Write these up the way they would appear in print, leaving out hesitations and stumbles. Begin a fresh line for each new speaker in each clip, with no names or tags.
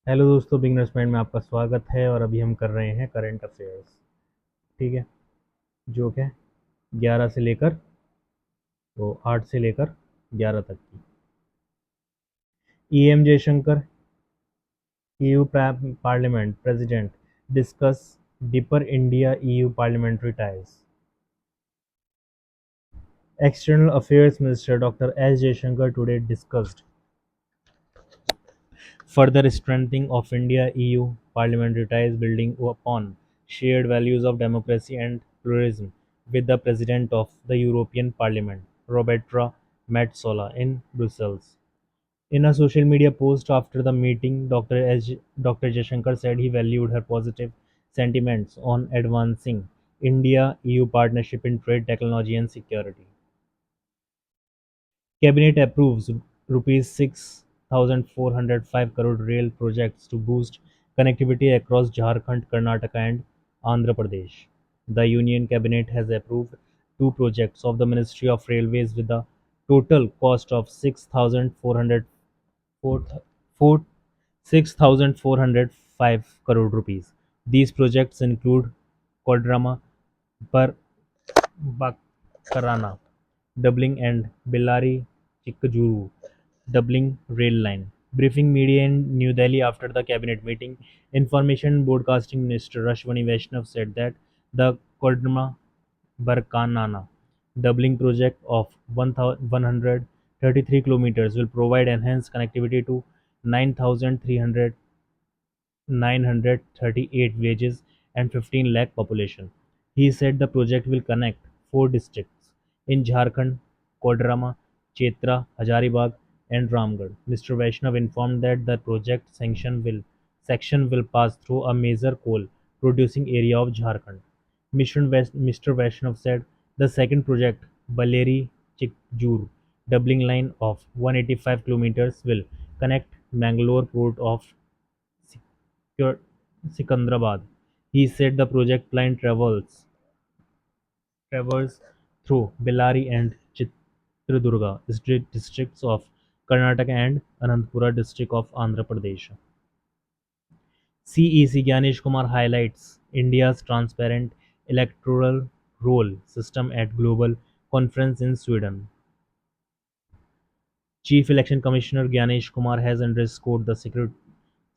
Hello दोस्तों, beginners mind में आपका स्वागत है। और अभी हम कर रहे हैं करंट अफेयर्स। ठीक है। जो कि 11 से लेकर 8 से लेकर 11 तक की। M Jaishankar, EU parliament president, discuss deeper India EU parliamentary ties. External Affairs Minister Dr. S. Jaishankar today discussed further strengthening of India-EU parliamentary ties building upon shared values of democracy and pluralism with the President of the European Parliament, Roberta Metsola, in Brussels. In a social media post after the meeting, Dr. Jaishankar said he valued her positive sentiments on advancing India-EU partnership in trade, technology and security. Cabinet approves rupees 6,405 crore rail projects to boost connectivity across Jharkhand, Karnataka and Andhra Pradesh. The Union Cabinet has approved two projects of the Ministry of Railways with a total cost of 6,405 crore rupees. These projects include Kodrama Bakarana doubling and Bellary-Chikmagaluru doubling rail line. Briefing media in New Delhi after the cabinet meeting, Information and Broadcasting Minister Rashwani Vaishnav said that the Kodrma-Barkanana doubling project of 133 kilometers will provide enhanced connectivity to 9,938 villages and 15 lakh population. He said the project will connect four districts in Jharkhand: Koderma, Chetra, Hazaribagh, and Ramgarh. Mr. Vaishnav informed that the project section will pass through a major coal producing area of Jharkhand. Mr. Vaishnav said the second project, Baleri Chikjur doubling line of 185 kilometers, will connect Mangalore port of Sikandrabad. He said the project line travels through Bellary and Chitradurga districts of Karnataka and Anantapura district of Andhra Pradesh. CEC Ganesh Kumar highlights India's transparent electoral roll system at global conference in Sweden. Chief Election Commissioner Ganesh Kumar has underscored the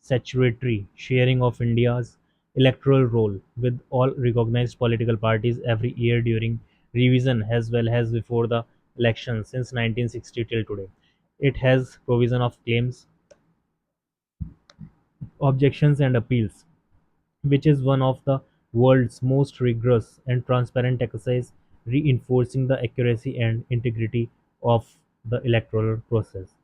statutory sharing of India's electoral roll with all recognized political parties every year during revision as well as before the elections since 1960 till today. It has provision of claims, objections and appeals, which is one of the world's most rigorous and transparent exercise, reinforcing the accuracy and integrity of the electoral process.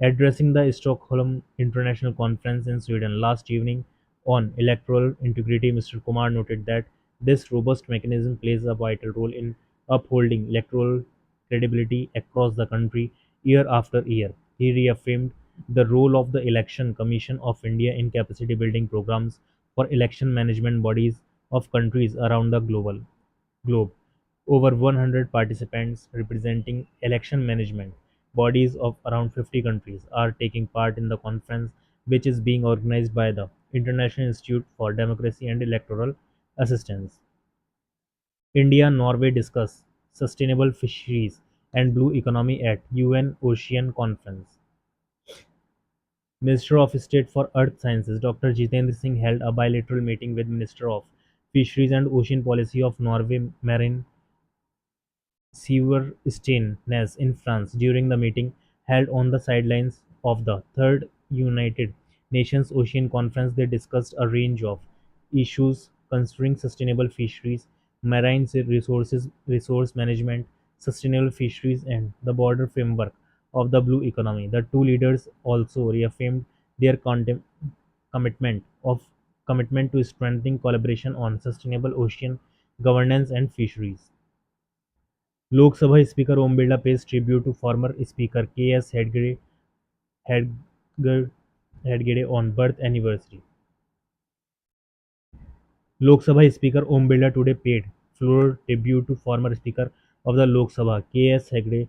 Addressing the Stockholm International Conference in Sweden last evening on electoral integrity, Mr. Kumar noted that this robust mechanism plays a vital role in upholding electoral credibility across the country year after year. He reaffirmed the role of the Election Commission of India in capacity building programs for election management bodies of countries around the globe. Over 100 participants representing election management bodies of around 50 countries are taking part in the conference, which is being organized by the International Institute for Democracy and Electoral Assistance. India and Norway discuss sustainable fisheries and blue economy at UN Ocean Conference. Minister of State for Earth Sciences Dr. Jitendra Singh held a bilateral meeting with Minister of Fisheries and Ocean Policy of Norway Marine Severstein-Ness in France. During the meeting held on the sidelines of the Third United Nations Ocean Conference, they discussed a range of issues concerning sustainable fisheries, marine resource management, sustainable fisheries, and the broader framework of the blue economy. The two leaders also reaffirmed their commitment of commitment to strengthening collaboration on sustainable ocean governance and fisheries. Lok Sabha speaker Om Birla pays tribute to former Speaker K.S. Hedgade on birth anniversary. Lok Sabha Speaker Om Birla today paid floral tribute to former Speaker of the Lok Sabha K.S. Hegde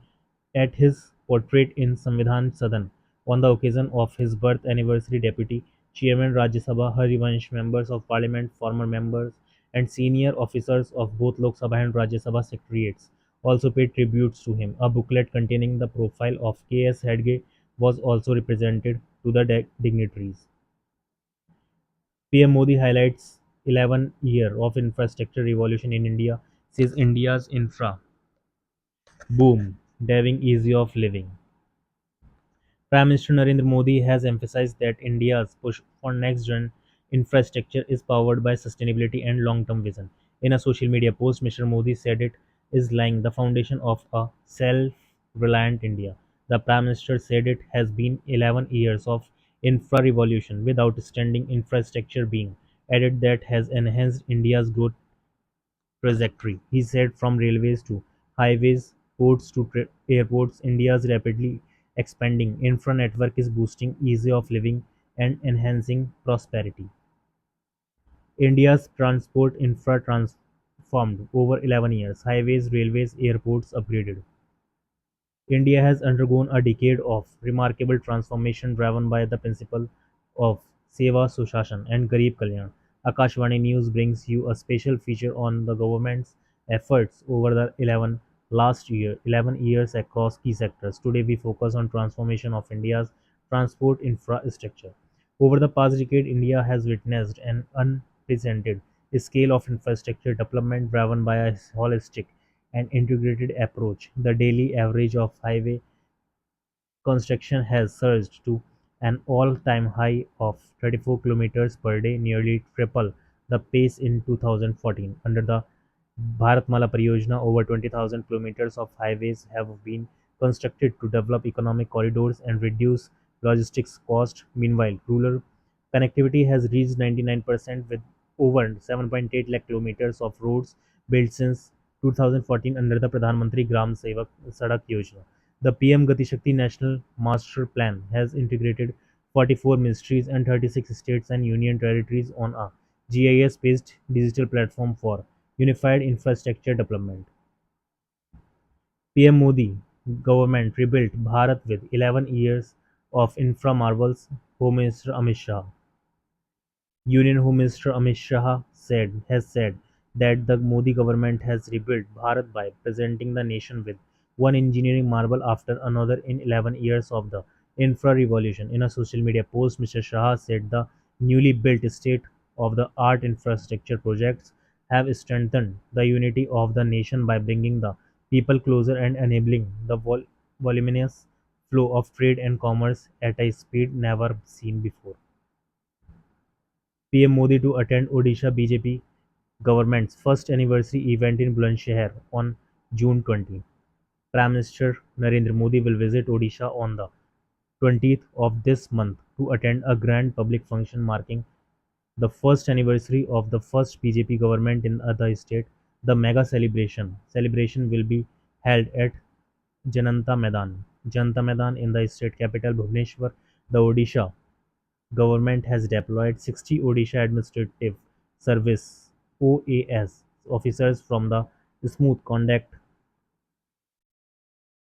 at his portrait in Samvidhan Sadan on the occasion of his birth anniversary. Deputy Chairman Rajya Sabha Harivansh, members of parliament, former members, and senior officers of both Lok Sabha and Rajya Sabha secretariats also paid tributes to him. A booklet containing the profile of K.S. Hedge was also represented to the dignitaries. PM Modi highlights 11 year of infrastructure revolution in India, says India's infra boom, driving ease of living. Prime Minister Narendra Modi has emphasized that India's push for next-gen infrastructure is powered by sustainability and long-term vision. In a social media post, Mr. Modi said it is laying the foundation of a self-reliant India. The Prime Minister said it has been 11 years of infra revolution with outstanding infrastructure being added that has enhanced India's growth trajectory. He said from railways to highways, ports to airports, India's rapidly expanding infra network is boosting ease of living and enhancing prosperity. India's transport infra transformed over 11 years. Highways, railways, airports upgraded. India has undergone a decade of remarkable transformation driven by the principle of Seva Sushashan and Garib Kalyan. Akashvani News brings you a special feature on the government's efforts over the 11 years across key sectors. Today we focus on transformation of India's transport infrastructure. Over the past decade, India has witnessed an unprecedented scale of infrastructure development driven by a holistic and integrated approach. The daily average of highway construction has surged to an all-time high of 34 kilometers per day, nearly triple the pace in 2014. Under the Bharatmala Pariyojana, over 20,000 kilometers of highways have been constructed to develop economic corridors and reduce logistics costs. Meanwhile, rural connectivity has reached 99% with over 7.8 lakh kilometers of roads built since 2014 under the Pradhan Mantri Gram Sevak Sadak Yojana. The PM Gati Shakti National Master Plan has integrated 44 ministries and 36 states and union territories on a GIS-based digital platform for unified infrastructure development. PM Modi government rebuilt Bharat with 11 years of infra marvels, Home Minister Amit Shah. Union Home Minister Amit Shah has said that the Modi government has rebuilt Bharat by presenting the nation with one engineering marvel after another in 11 years of the infra revolution. In a social media post, Mr. Shah said the newly built state of the art infrastructure projects have strengthened the unity of the nation by bringing the people closer and enabling the voluminous flow of trade and commerce at a speed never seen before. PM Modi to attend Odisha BJP government's first anniversary event in Bulandshahr on June 20. Prime Minister Narendra Modi will visit Odisha on the 20th of this month to attend a grand public function marking the first anniversary of the first BJP government in the state. The mega celebration will be held at Janata Maidan in the state capital Bhubaneswar. The Odisha government has deployed 60 Odisha Administrative Service (OAS) officers from the smooth conduct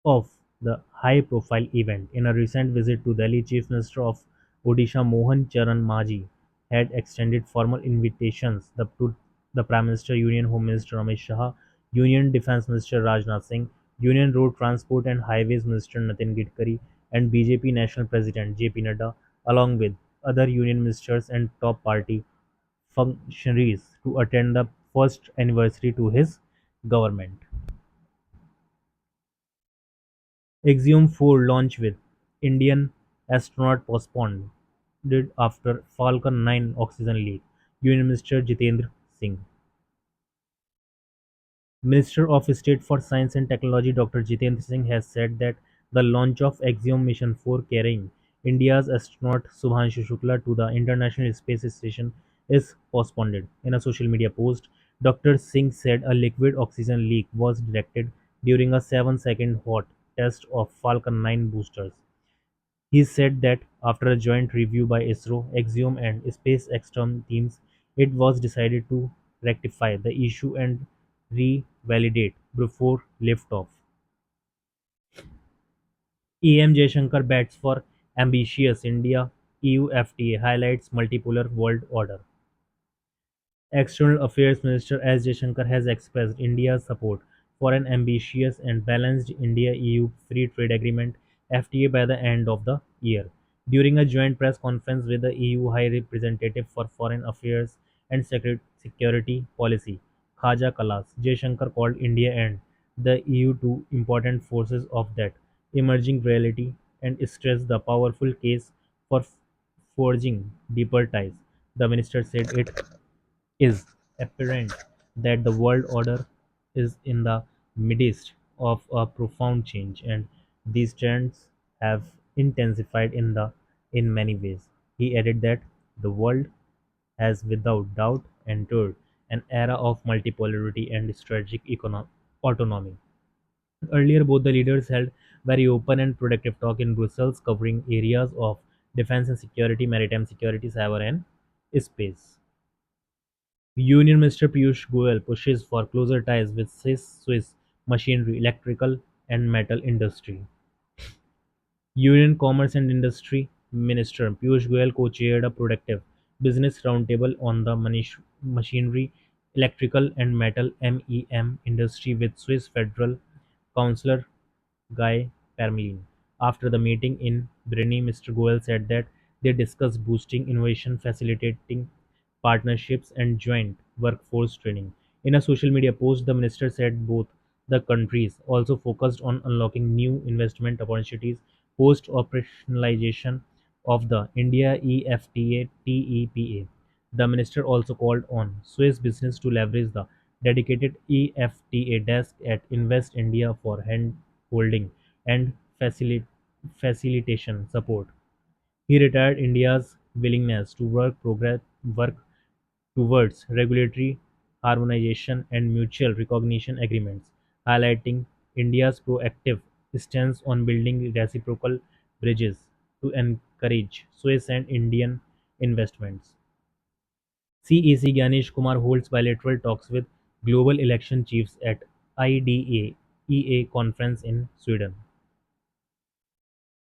of the high-profile event. In a recent visit to Delhi, Chief Minister of Odisha Mohan Charan Maji had extended formal invitations to the Prime Minister, Union Home Minister Amit Shah, Union Defence Minister Rajnath Singh, Union Road Transport and Highways Minister Nitin Gadkari, and BJP National President JP Nadda, along with other union ministers and top party functionaries, to attend the first anniversary to his government. Axiom 4 launch with Indian astronaut postponed after Falcon 9 oxygen leak. Union Minister Jitendra Singh. Minister of State for Science and Technology Dr. Jitendra Singh has said that the launch of Axiom Mission 4 carrying India's astronaut Subhanshu Shukla to the International Space Station is postponed. In a social media post, Dr. Singh said a liquid oxygen leak was detected during a 7-second hot test of Falcon 9 boosters. He said that after a joint review by ISRO, Axiom and SpaceX teams, it was decided to rectify the issue and revalidate before liftoff. EM Jaishankar bets for ambitious India EU FTA highlights multipolar world order. External Affairs Minister S. Jaishankar has expressed India's support for an ambitious and balanced India-EU Free Trade Agreement (FTA) by the end of the year. During a joint press conference with the EU High Representative for Foreign Affairs and Security Policy, Khaja Kalas, Jaishankar called India and the EU two important forces of that emerging reality and stressed the powerful case for forging deeper ties. The minister said it is apparent that the world order is in the midst of a profound change, and these trends have intensified in many ways. He added that the world has without doubt entered an era of multipolarity and strategic autonomy. Earlier, both the leaders held very open and productive talk in Brussels, covering areas of defense and security, maritime security, cyber, and space. Union Minister Piyush Goyal pushes for closer ties with Swiss machinery, electrical and metal industry. Union Commerce and Industry Minister Piyush Goyal co-chaired a productive business roundtable on the machinery, electrical and metal (MEM) industry with Swiss Federal Councillor Guy Parmelin. After the meeting in Brittany, Mr. Goyal said that they discussed boosting innovation, facilitating partnerships, and joint workforce training. In a social media post, the minister said both the countries also focused on unlocking new investment opportunities post operationalization of the India EFTA TEPA. The minister also called on Swiss business to leverage the dedicated EFTA desk at Invest India for hand holding and facilitation support. He reiterated India's willingness to work towards regulatory harmonization and mutual recognition agreements, highlighting India's proactive stance on building reciprocal bridges to encourage Swiss and Indian investments. CEC Ganesh Kumar holds bilateral talks with global election chiefs at IDA conference in Sweden.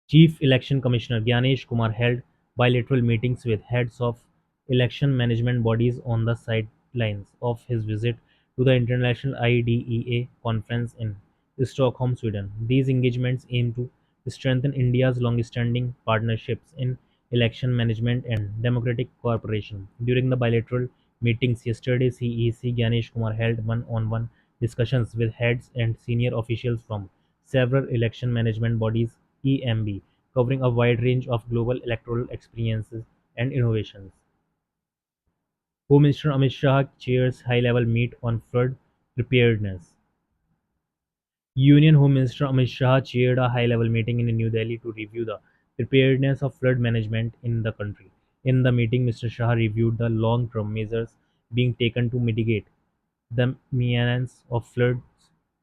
Chief Election Commissioner Gyanesh Kumar held bilateral meetings with heads of election management bodies on the sidelines of his visit to the International IDEA conference in Stockholm, Sweden. These engagements aim to strengthen India's long-standing partnerships in election management and democratic cooperation. During the bilateral meetings yesterday, CEC Gyanesh Kumar held one-on-one discussions with heads and senior officials from several election management bodies (EMB), covering a wide range of global electoral experiences and innovations. Home Minister Amit Shah chairs high-level meet on flood preparedness. Union Home Minister Amit Shah chaired a high-level meeting in New Delhi to review the preparedness of flood management in the country. In the meeting, Mr. Shah reviewed the long-term measures being taken to mitigate the menace of floods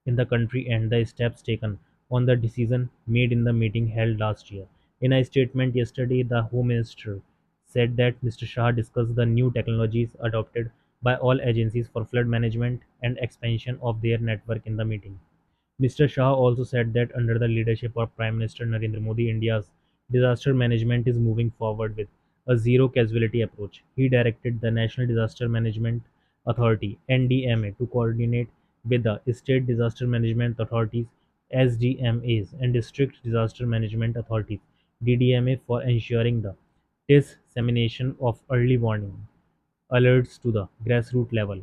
in the country and the steps taken on the decision made in the meeting held last year. In a statement yesterday, the Home Minister said that Mr. Shah discussed the new technologies adopted by all agencies for flood management and expansion of their network in the meeting. Mr. Shah also said that under the leadership of Prime Minister Narendra Modi, India's disaster management is moving forward with a zero casualty approach. He directed the National Disaster Management Authority (NDMA) to coordinate with the state disaster management authorities (SDMAs) and district disaster management authorities (DDMA) for ensuring the dissemination of early warning alerts to the grassroots level.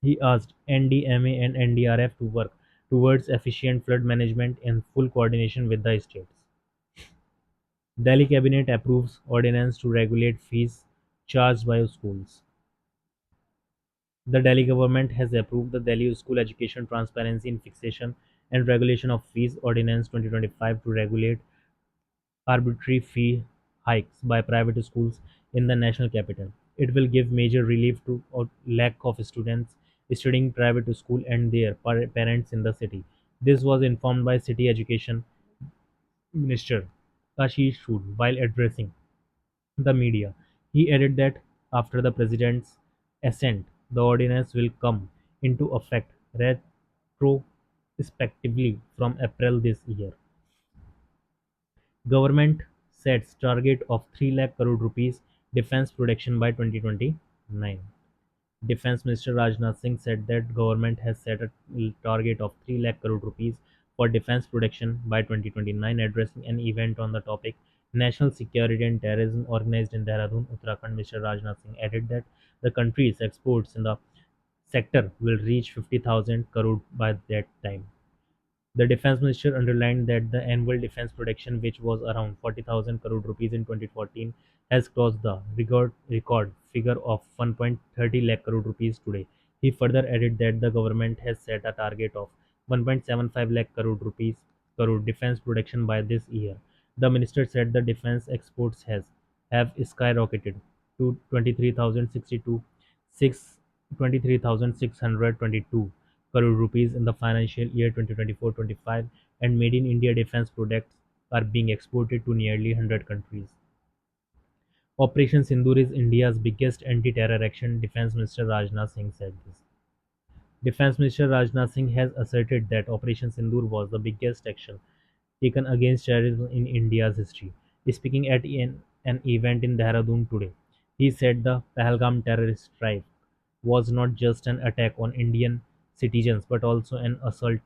He asked NDMA and NDRF to work towards efficient flood management in full coordination with the states. Delhi Cabinet approves ordinance to regulate fees charged by schools. The Delhi government has approved the Delhi School Education Transparency in Fixation and Regulation of Fees Ordinance 2025 to regulate arbitrary fee hikes by private schools in the national capital. It will give major relief to a lack of students studying private school and their parents in the city. This was informed by City Education Minister Ashish Sood while addressing the media. He added that after the president's assent, the ordinance will come into effect retrospectively from April this year. Government sets target of 3 lakh crore rupees defense production by 2029. Defense Minister Rajnath Singh said that government has set a target of 3 lakh crore rupees for defense production by 2029. Addressing an event on the topic national security and terrorism organized in Dehradun, Uttarakhand, Mr. Rajnath Singh added that the country's exports in the sector will reach 50,000 crore by that time. The defense minister underlined that the annual defense production, which was around 40,000 crore rupees in 2014, has crossed the record figure of 1.30 lakh crore rupees today. He further added that the government has set a target of 1.75 lakh crore rupees crore defense production by this year. The minister said the defense exports have skyrocketed to 23,622 crore rupees in the financial year 2024-25, and made in India defense products are being exported to nearly 100 countries. Operation Sindoor is India's biggest anti-terror action, Defense Minister Rajnath Singh said this. Defense Minister Rajnath Singh has asserted that Operation Sindoor was the biggest action taken against terrorism in India's history. Speaking at an event in Dehradun today, he said the Pahalgam terrorist strike was not just an attack on Indian citizens but also an assault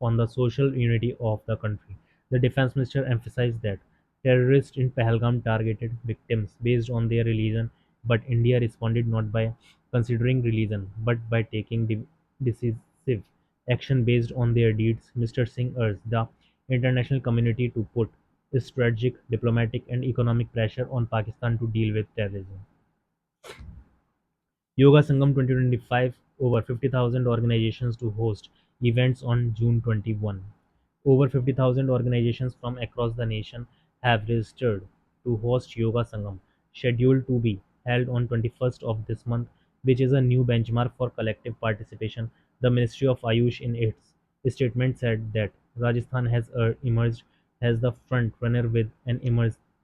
on the social unity of the country. The defense minister emphasized that terrorists in Pahalgam targeted victims based on their religion, but India responded not by considering religion but by taking decisive action based on their deeds. Mr. Singh urged the international community to put strategic, diplomatic, and economic pressure on Pakistan to deal with terrorism. Yoga Sangam 2025 over 50,000 organizations to host events on June 21. Over 50,000 organizations from across the nation have registered to host Yoga Sangam, scheduled to be held on 21st of this month, which is a new benchmark for collective participation. The Ministry of Ayush in its statement said that Rajasthan has emerged as the front runner with an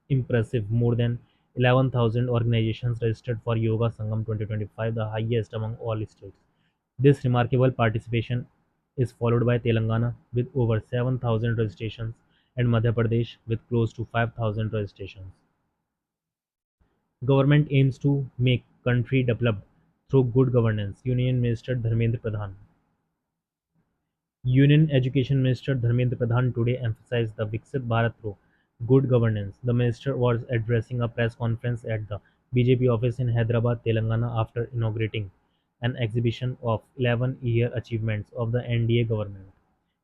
impressive more than 11,000 organizations registered for Yoga Sangam 2025, the highest among all states. This remarkable participation is followed by Telangana with over 7,000 registrations and Madhya Pradesh with close to 5,000 registrations. Government aims to make country developed through good governance. Union Minister Dharmendra Pradhan. Union Education Minister Dharmendra Pradhan today emphasized the Viksit Bharat through good governance. The minister was addressing a press conference at the BJP office in Hyderabad, Telangana after inaugurating an exhibition of 11-year achievements of the NDA government.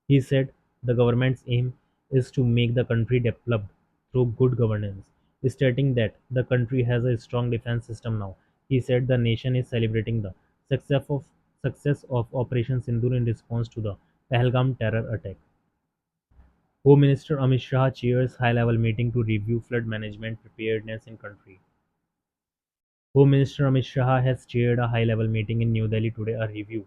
He said the government's aim is to make the country developed through good governance, stating that the country has a strong defense system now. He said the nation is celebrating the success of success of Operation Sindoor in response to the Pahalgam terror attack. Home Minister Amit Shah chairs high-level meeting to review flood management preparedness in country. Home Minister Amit Shah has chaired a high-level meeting in New Delhi today to review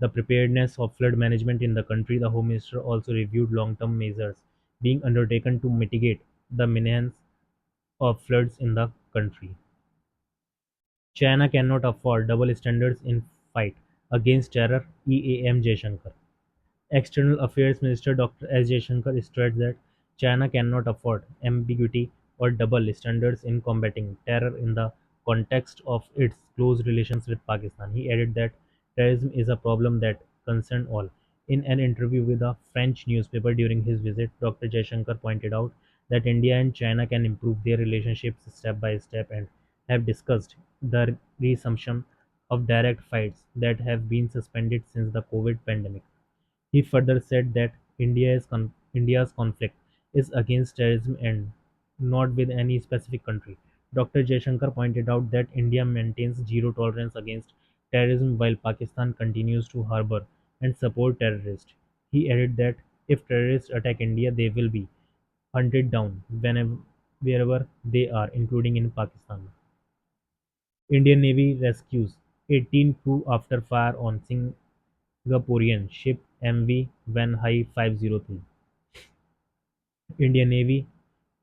the preparedness of flood management in the country. The Home Minister also reviewed long-term measures being undertaken to mitigate the menace of floods in the country. China cannot afford double standards in fight against terror, EAM Jaishankar. External Affairs Minister Dr. S. Jaishankar stressed that China cannot afford ambiguity or double standards in combating terror in the context of its close relations with Pakistan. He added that terrorism is a problem that concerns all. In an interview with a French newspaper during his visit, Dr. Jaishankar pointed out that India and China can improve their relationships step by step and have discussed the resumption of direct fights that have been suspended since the COVID pandemic. He further said that India's conflict is against terrorism and not with any specific country. Dr. Jaishankar pointed out that India maintains zero tolerance against terrorism while Pakistan continues to harbor and support terrorists. He added that if terrorists attack India, they will be hunted down wherever they are, including in Pakistan. Indian Navy rescues 18 crew after fire on Singaporean ship MV Vanhai 503. Indian Navy,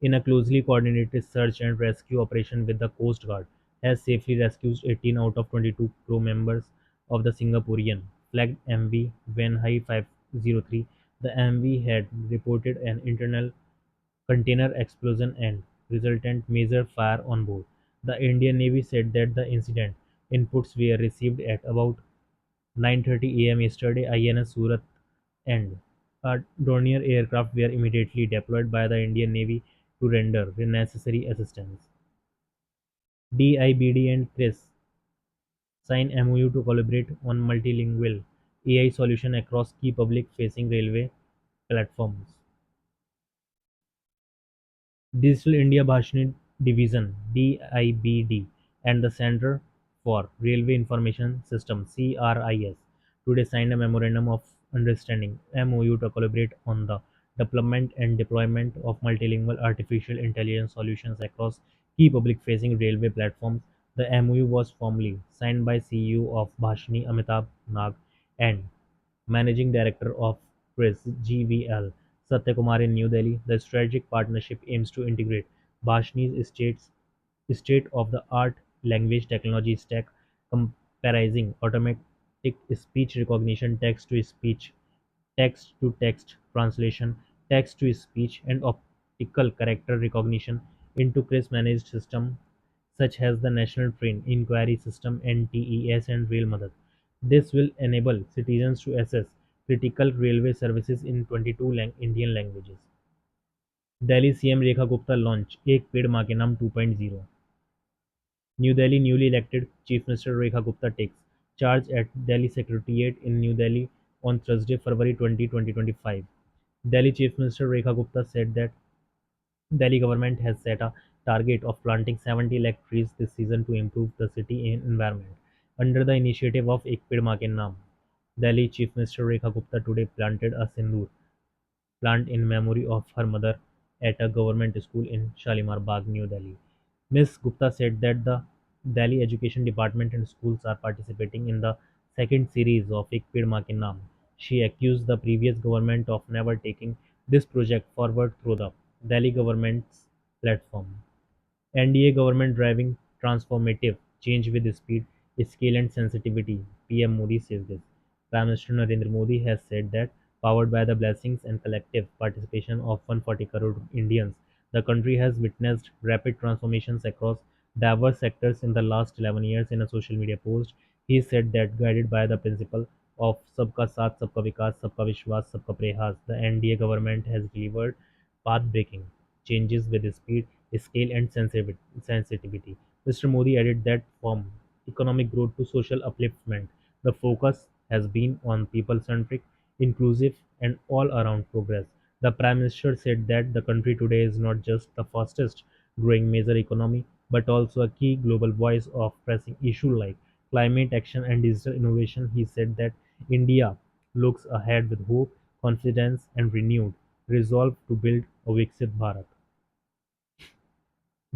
in a closely coordinated search and rescue operation with the Coast Guard, has safely rescued 18 out of 22 crew members of the Singaporean flagged MV Vanhai 503. The MV had reported an internal container explosion and resultant major fire on board. The Indian Navy said that the incident inputs were received at about 9:30 a.m. yesterday. INS Surat and a Dornier aircraft were immediately deployed by the Indian Navy to render necessary assistance. DIBD and CRIS sign MoU to collaborate on multilingual AI solution across key public-facing railway platforms. Digital India Bhashani Division (DIBD) and the Centre for Railway Information System (CRIS) today signed a Memorandum of Understanding (MoU) to collaborate on the development and deployment of multilingual artificial intelligence solutions across key public-facing railway platforms. The MoU was formally signed by CEO of Bhashani Amitabh Nag and Managing Director of Press (GVL) Satyakumar in New Delhi. The strategic partnership aims to integrate Bhashani's state-of-the-art language technology stack comprising automatic speech recognition, text-to-speech, text-to-text translation, text-to-speech, and optical character recognition into CRIS-managed systems such as the National Train Inquiry System (NTES) and Rail Madad. This will enable citizens to access critical railway services in 22 Indian languages. Delhi CM Rekha Gupta launch "एक पेड़ मां के नाम 2.0". New Delhi newly elected Chief Minister Rekha Gupta takes charge at Delhi Secretariat in New Delhi on Thursday, February 20, 2025. Delhi Chief Minister Rekha Gupta said that Delhi government has set a target of planting 70 lakh trees this season to improve the city environment. Under the initiative of "Ek Ped Maa Ke Naam", Delhi Chief Minister Rekha Gupta today planted a sindoor plant in memory of her mother at a government school in Shalimar Bagh, New Delhi. Ms. Gupta said that the Delhi Education Department and schools are participating in the second series of "Ek Ped Maa Ke Naam". She accused the previous government of never taking this project forward through the Delhi government's platform. NDA government driving transformative change with speed, scale and sensitivity, PM Modi says this. Prime Minister Narendra Modi has said that, powered by the blessings and collective participation of 140 crore Indians, the country has witnessed rapid transformations across diverse sectors in the last 11 years. In a social media post, he said that, guided by the principle of Sabka Saath, Sabka Vikas, Sabka Vishwas, Sabka Prayas, the NDA government has delivered path-breaking changes with speed, scale and sensitivity. Mr. Modi added that, from economic growth to social upliftment, the focus has been on people-centric, inclusive and all-around progress. The Prime Minister said that the country today is not just the fastest growing major economy, but also a key global voice of pressing issues like climate action and digital innovation. He said that India looks ahead with hope, confidence and renewed resolve to build a Viksit Bharat.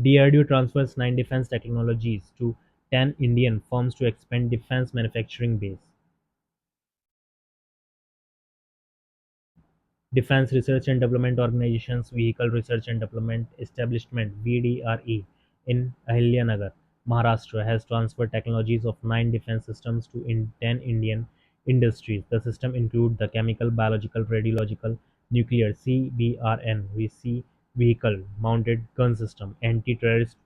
DRDO transfers 9 defense technologies to 10 Indian firms to expand defense manufacturing base. Defense Research and Development Organization's Vehicle Research and Development Establishment (VDRE) in Ahilyanagar, Maharashtra has transferred technologies of 9 defense systems to 10 Indian industries. The systems include the chemical, biological, radiological, nuclear (CBRN) vehicle mounted gun system, anti-terrorist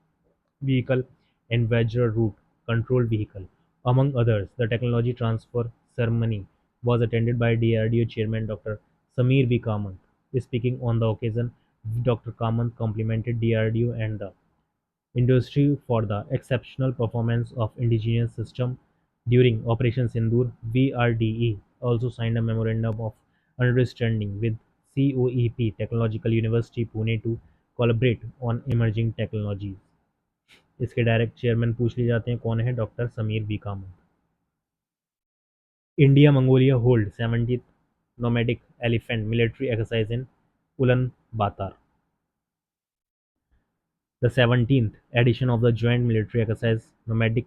vehicle and Vajra route control vehicle, among others. The technology transfer ceremony was attended by DRDO Chairman Dr. Sameer V. Kamath. Speaking on the occasion, Dr. Kamath complimented DRDO and the industry for the exceptional performance of indigenous system during Operation Sindoor. VRDE also signed a memorandum of understanding with COEP Technological University Pune to collaborate on emerging technologies. इसके direct chairman पूछ लिए जाते हैं कौन है doctor Sameer V Kamat. India Mongolia hold 70th nomadic elephant military exercise in Ulaanbaatar. The 17th edition of the joint military exercise Nomadic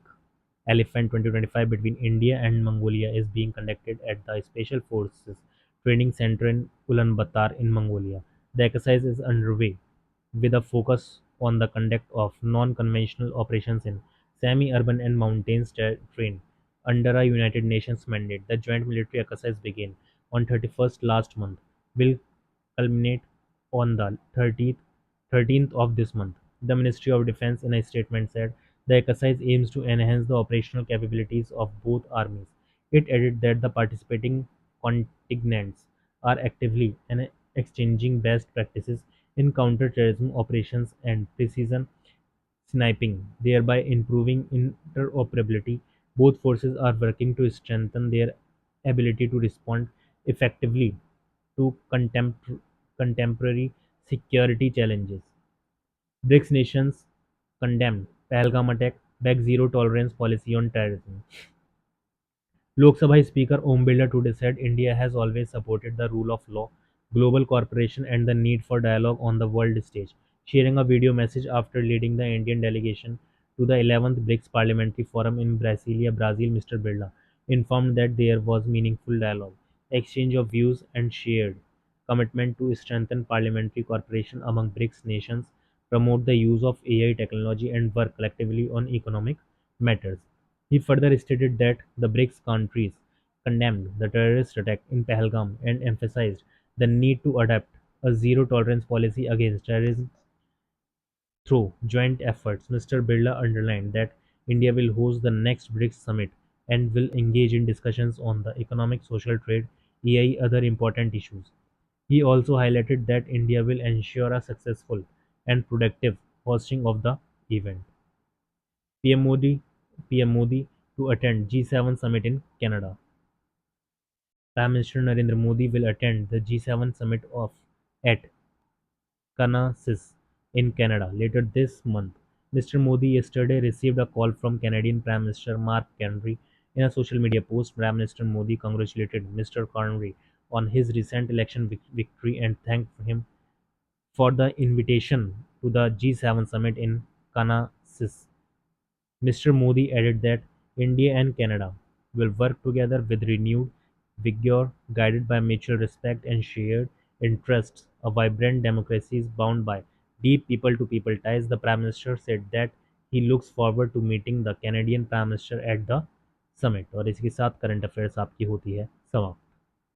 Elephant 2025 between India and Mongolia is being conducted at the Special Forces Training Center in Ulaanbaatar in Mongolia. The exercise is underway with a focus on the conduct of non-conventional operations in semi-urban and mountainous terrain under a United Nations mandate. The joint military exercise began on 31st last month, will culminate on the 30th 13th of this month. The Ministry of Defense in a statement said the exercise aims to enhance the operational capabilities of both armies. It added that the participating contingents are actively and exchanging best practices in counter-terrorism operations and precision sniping, thereby improving interoperability. Both forces are working to strengthen their ability to respond effectively to contemporary security challenges. BRICS nations condemned Pahalgam attack, back zero tolerance policy on terrorism. Lok Sabha Speaker Om Birla today said India has always supported the rule of law, global cooperation, and the need for dialogue on the world stage. Sharing a video message after leading the Indian delegation to the 11th BRICS Parliamentary Forum in Brasilia, Brazil, Mr. Birla informed that there was meaningful dialogue, exchange of views, and shared commitment to strengthen parliamentary cooperation among BRICS nations, promote the use of AI technology, and work collectively on economic matters. He further stated that the BRICS countries condemned the terrorist attack in Pahalgam and emphasized the need to adopt a zero tolerance policy against terrorism through joint efforts. Mr. Birla underlined that India will host the next BRICS summit and will engage in discussions on the economic, social, trade, AI, other important issues. He also highlighted that India will ensure a successful and productive hosting of the event. PM Modi, PM Modi to attend G7 summit in Canada. Prime Minister Narendra Modi will attend the G7 summit at Concise in Canada later this month. Mr. Modi yesterday received a call from Canadian Prime Minister Mark Carney. In a social media post, Prime Minister Modi congratulated Mr. Carney on his recent election victory and thanked him for the invitation to the G7 summit in Concise. Mr. Modi added that India and Canada will work together with renewed vigor, guided by mutual respect and shared interests. A vibrant democracy is bound by deep people to people ties. The Prime Minister said that he looks forward to meeting the Canadian Prime Minister at the summit. और इसके साथ current affairs आपकी होती है समाप्त.